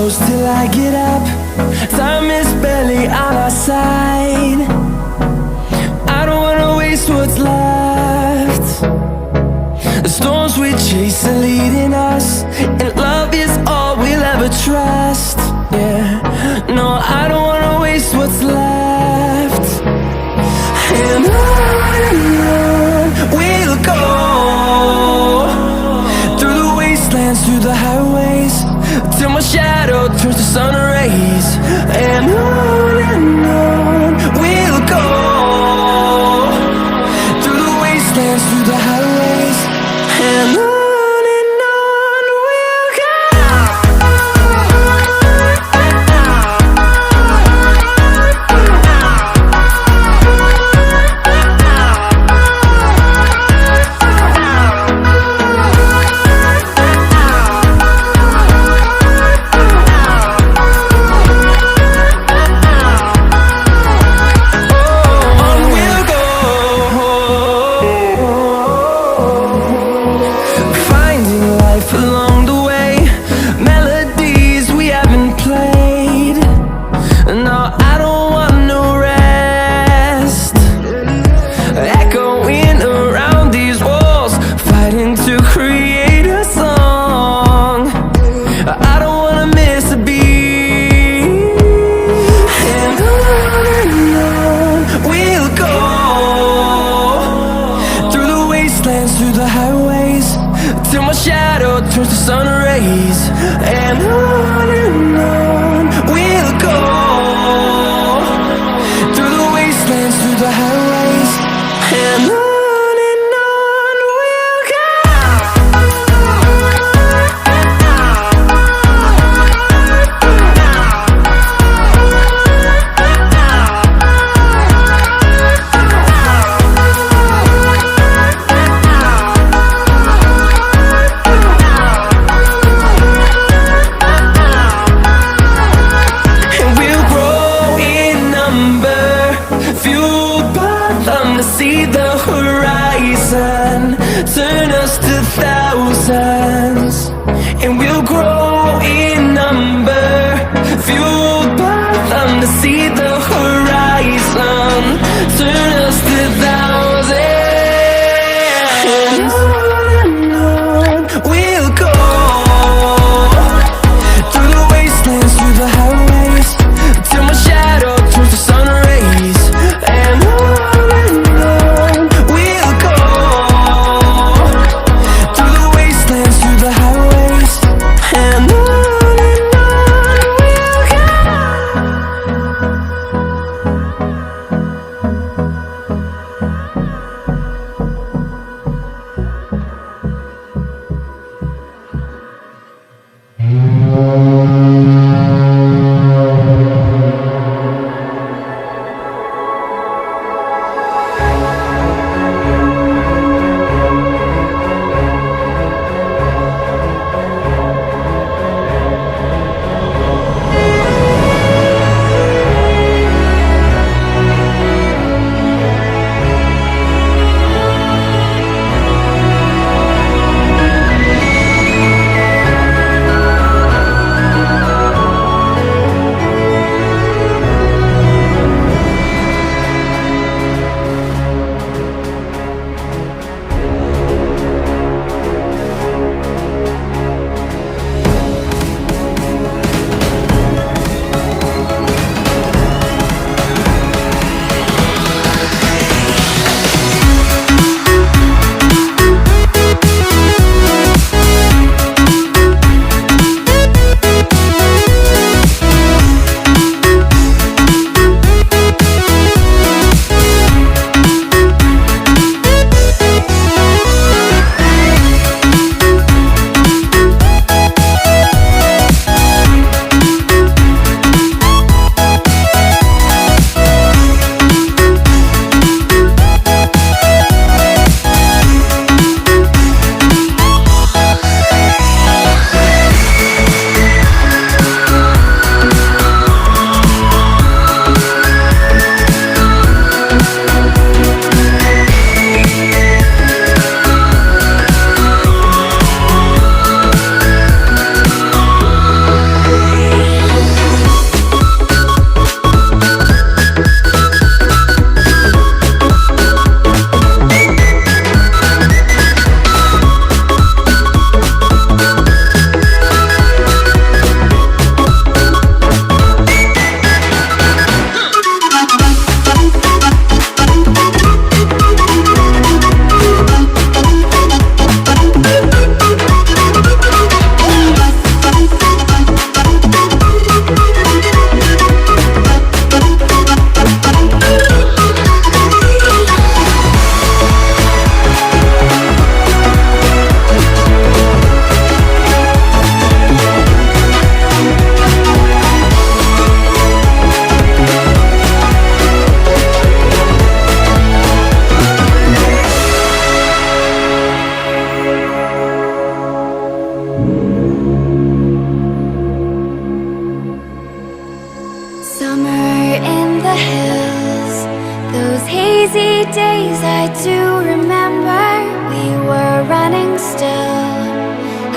close till I get up. Time is barely on our side. I don't wanna waste what's left. The storms we chase are leading us, and love is all we'll ever trust. Yeah, no, I don't wanna waste what's left. And on we'll go, through the wastelands, through the highways, till my shadow turns to sun rays. And on we'll go, through the wastelands, through the highways, and on we'll go. life along the way, melodies we haven't played. No, I don't want no rest, echoing around these walls, fighting to create a song. I don't wanna miss a beat. And on we'll go, through the wastelands, through the highways, till my shadow turns to sun rays. And on we'll go, through the wastelands, through the highways, and on we'll go. And we'll grow in number, fueled by them to see the horizon, turn us to thousands. And we'll grow in number, fueled by them to see the horizon, turn us to thousands. And on we'll go, through the wastelands, through the highways, till my shadow turns to sun rays. And on we'll go, through the wastelands, through the highways, and on we'll go.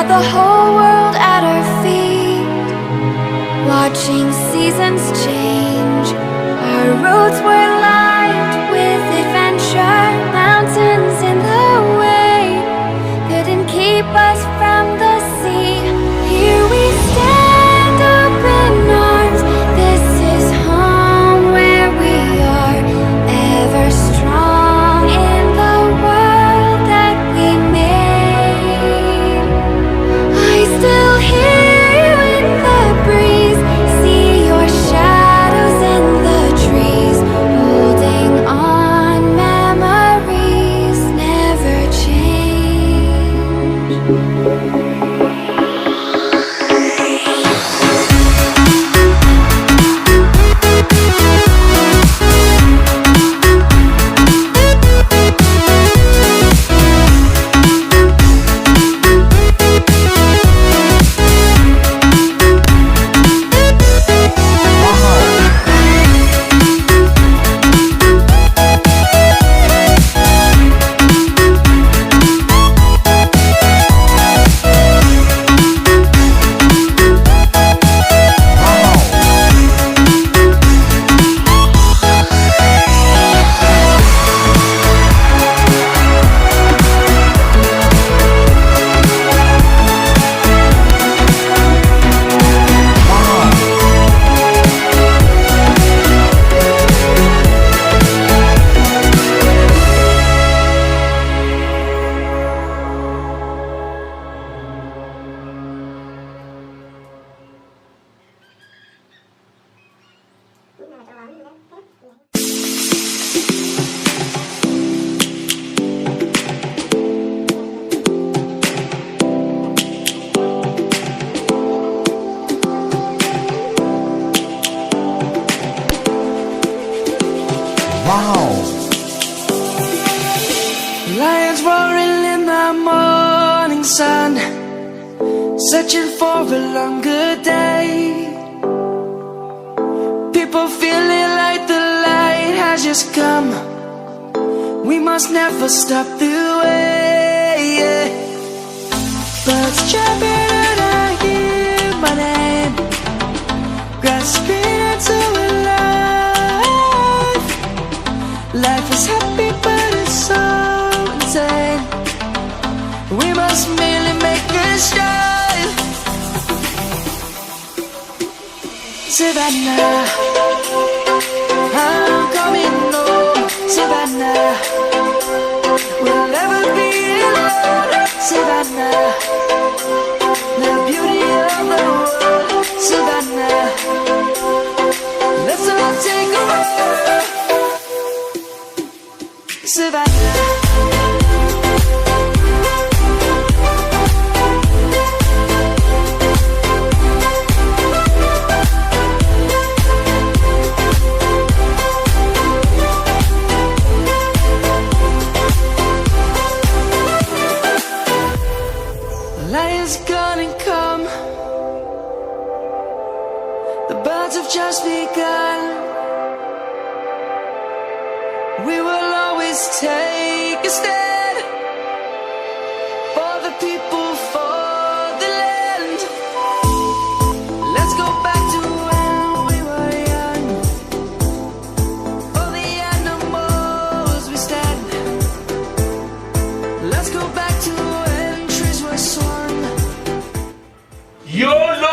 had the whole world at our feet, watching seasons change. Our roads were lined with adventure, mountains in the way couldn't keep us from the sea. Here we stand, open arms. This is home where we are, ever strong in the world that we made. I still hear you in the breeze, see your shadows in the trees, holding on, memories never change. Lions roaring in the morning sun, searching for a longer day. People feeling like the light has just come. We must never stop the way. Birds chirping and I hear my name, grasping into a life. Life is happy but it's so insane. We must merely make a start. Savannah, I'm coming home. Savannah, we'll never be alone. Savannah, the beauty of the world. Savannah, let's all take a walk. Savannah. Lion's gonna come. The birds have just begun. We will always take a stand for the people, for the land. Let's go back to when we were young. For the animals we stand. Let's go back to when trees were swung. YOLO!